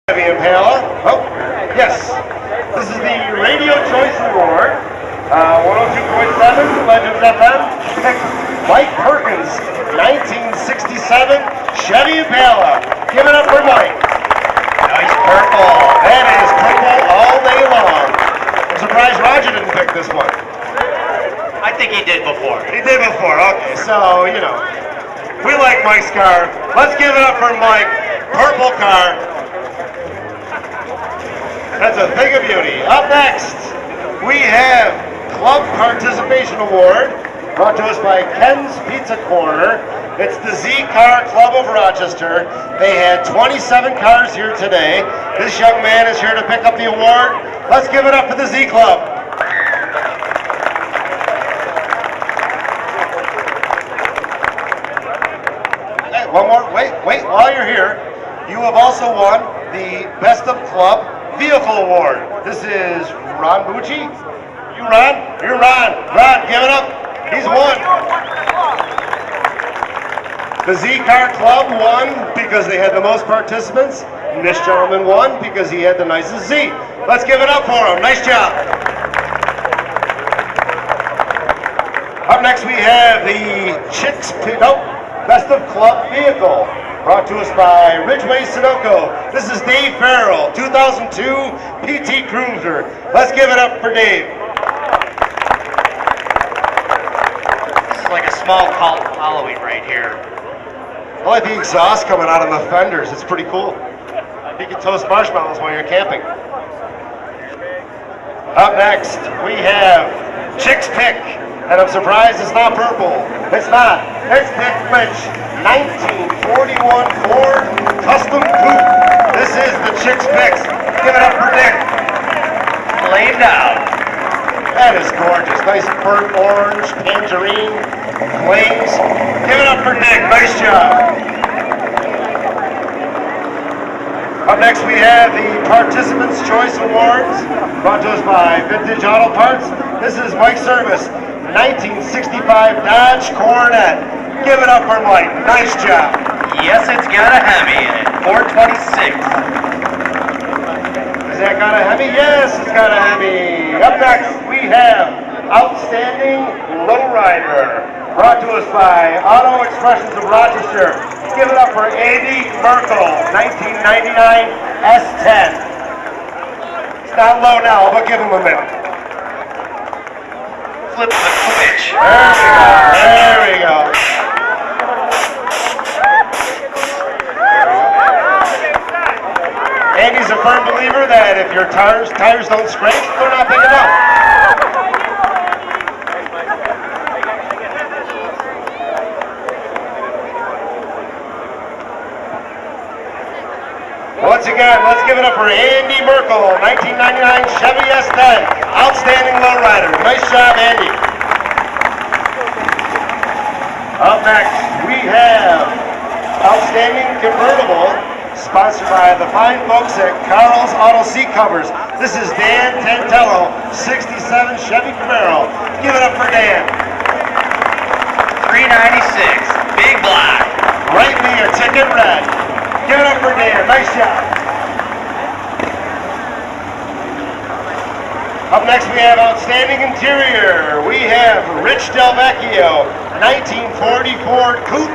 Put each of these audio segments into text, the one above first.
Chevy Impala. Oh, yes. This is the Radio Choice Award. 102.7 Legends FM. Mike Perkins, 1967 Chevy Impala. Give it up for Mike. Nice purple. That is purple all day long. I'm surprised Roger didn't pick this one. I think he did before. He did before. Okay, so, you know, we like Mike's car. Let's give it up for Mike. Purple car. That's a thing of beauty. Up next, we have Club Participation Award, brought to us by Ken's Pizza Corner. It's the Z Car Club of Rochester. They had 27 cars here today. This young man is here to pick up the award. Let's give it up for the Z Club. Hey, one more. Wait. While you're here, you have also won the Best of Club Vehicle Award. This is Ron Bucci. You Ron? You're Ron. Ron, give it up. He's won. The Z Car Club won because they had the most participants. And this gentleman won because he had the nicest Z. Let's give it up for him. Nice job. Up next we have the Best of Club Vehicle, brought to us by Ridgeway Sunoco. This is Dave Farrell, 2002 PT Cruiser. Let's give it up for Dave. This is like a small cult following right here. I like the exhaust coming out of the fenders. It's pretty cool. You can toast marshmallows while you're camping. Up next, we have Chick's Pick. And I'm surprised it's not purple. It's not. It's Dick Lynch, 1941 Ford Custom Coupe. This is the Chick's Picks. Give it up for Dick. Laid down. That is gorgeous. Nice burnt orange, tangerine, flames. Give it up for Dick. Nice job. Up next we have the Participants' Choice Awards, brought to us by Vintage Auto Parts. This is Mike Service, 1965 Dodge Coronet. Give it up for Mike. Nice job. Yes, it's got a Hemi in it. 426. Has that got a Hemi? Yes, it's got a Hemi. Up next, we have Outstanding Lowrider, brought to us by Auto Expressions of Rochester. Give it up for Andy Merkel, 1999 S10. It's not low now, but give him a minute. Flip the switch. There we go. Andy's a firm believer that if your tires don't scrape, they're not big enough. Once again, let's give it up for Andy Merkel, 1999 Chevy S10. Outstanding lowrider. Nice job, Andy. Up next, we have Outstanding Convertible, sponsored by the fine folks at Carl's Auto Seat Covers. This is Dan Tantello, 67 Chevy Camaro. Give it up for Dan. 396. Big block. Write me a ticket red. Give it up for Dan. Nice job. Up next, we have Outstanding Interior. We have Rich Del Vecchio, 1944 Coupe.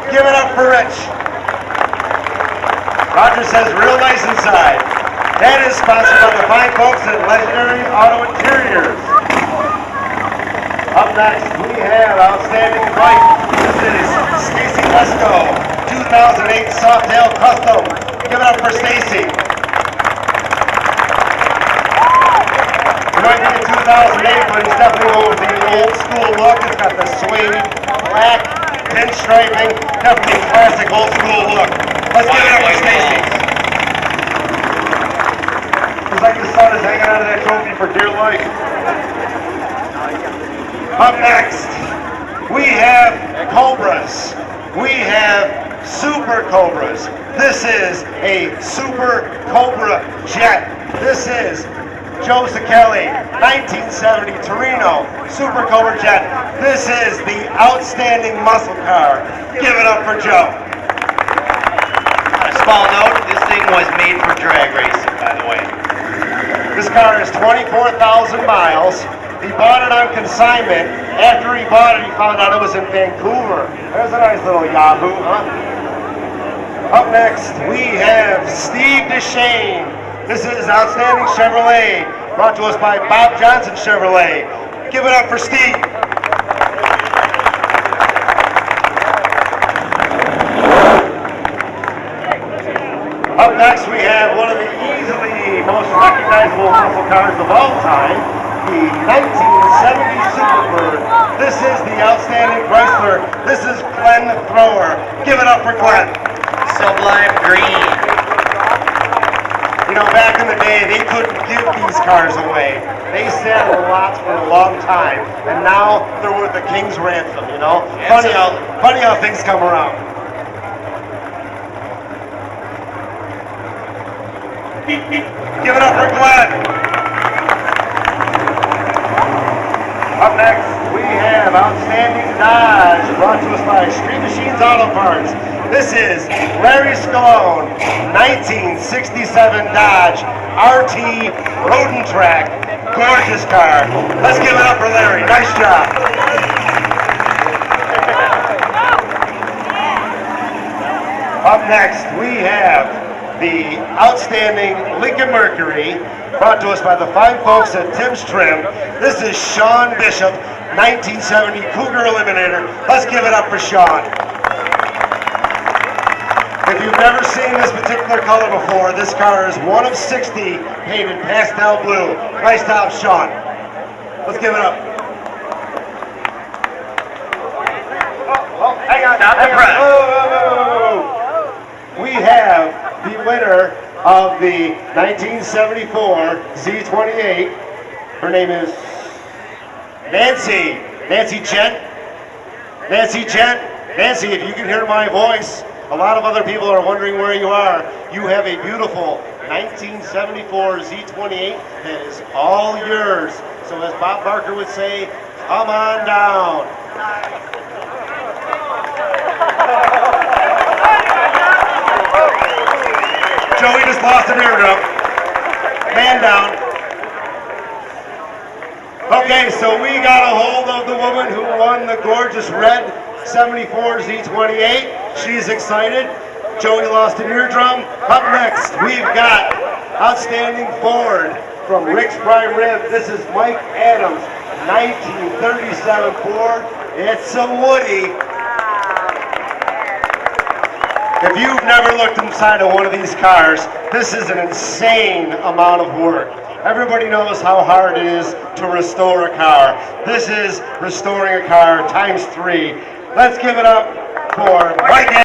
Give it up for Rich. Roger says real nice inside. That is sponsored by the fine folks at Legendary Auto Interiors. Up next, we have Outstanding Bike. This is Stacy Lesko, 2008 Softail Custom. Give it up for Stacy. It might be a 2008, but it's definitely going with the old school look. It's got the suede, black, pinstriping, definitely classic old school look. Let's give it up for Stacy. It's like the sun is hanging out of that trophy for dear life. Up next, we have Cobras. We have Super Cobras. This is a Super Cobra jet. This is Joe Sichelli, 1970 Torino Super Cobra jet. This is the Outstanding Muscle Car. Give it up for Joe. On a small note, this thing was made for drag racing, by the way. This car is 24,000 miles. He bought it on consignment. After he bought it, he found out it was in Vancouver. There's a nice little Yahoo, huh? Up next, we have Steve DeShane. This is Outstanding Chevrolet, brought to us by Bob Johnson Chevrolet. Give it up for Steve. Up next, we have one of the easily most recognizable muscle cars of all time, the 1970 Superbird. This is the Outstanding Chrysler. This is Glenn Thrower. Give it up for Glenn. Sublime green. You know, back in the day, they couldn't give these cars away. They sat in lots for a long time, and now they're worth a king's ransom, you know? Yeah, Funny how things come around. Give it up for Glenn. Up next, we have Outstanding Dodge, brought to us by Street Machines Auto Parts. This is Larry Stallone, 1967 Dodge RT Road and Track. Gorgeous car. Let's give it up for Larry. Nice job. Up next, we have the Outstanding Lincoln Mercury, brought to us by the fine folks at Tim's Trim. This is Sean Bishop, 1970 Cougar Eliminator. Let's give it up for Sean. If you've never seen this particular color before, this car is one of 60 painted pastel blue. Nice job, Sean. Let's give it up. Oh, hang on. Stop the press. We have the winner of the 1974 Z28. Her name is Nancy. Nancy Gent. Nancy Gent. Nancy, if you can hear my voice, a lot of other people are wondering where you are. You have a beautiful 1974 Z28 that is all yours. So as Bob Barker would say, come on down. Joey just lost an eardrum. Man down. Okay, so we got a hold of the woman who won the gorgeous red 74 Z28. She's excited. Joey lost an eardrum. Up next, we've got Outstanding Ford from Rick's Prime Rib. This is Mike Adams, 1937 Ford. It's a Woody. If you've never looked inside of one of these cars, this is an insane amount of work. Everybody knows how hard it is to restore a car. This is restoring a car times 3. Let's give it up for Mike Adams.